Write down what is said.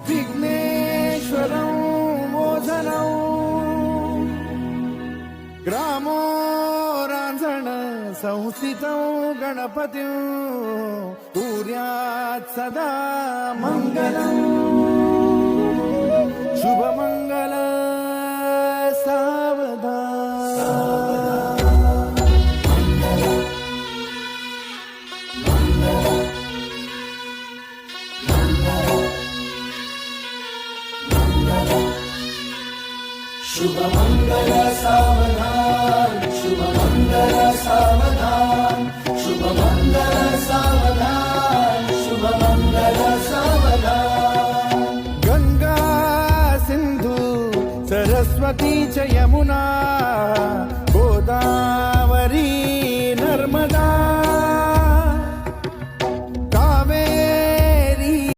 विघ्नेश्वरं मोचनं ग्रामो रांझण संस्थितं गणपतिं कुर्यात् सदा मङ्गलम् शुभमङ्गल सावधान। शुभ मंगल सावधान, शुभ मंगल सावधान, शुभ मंगल सावधान, शुभ मंगल सावधान। गंगा सिंधू सरस्वती च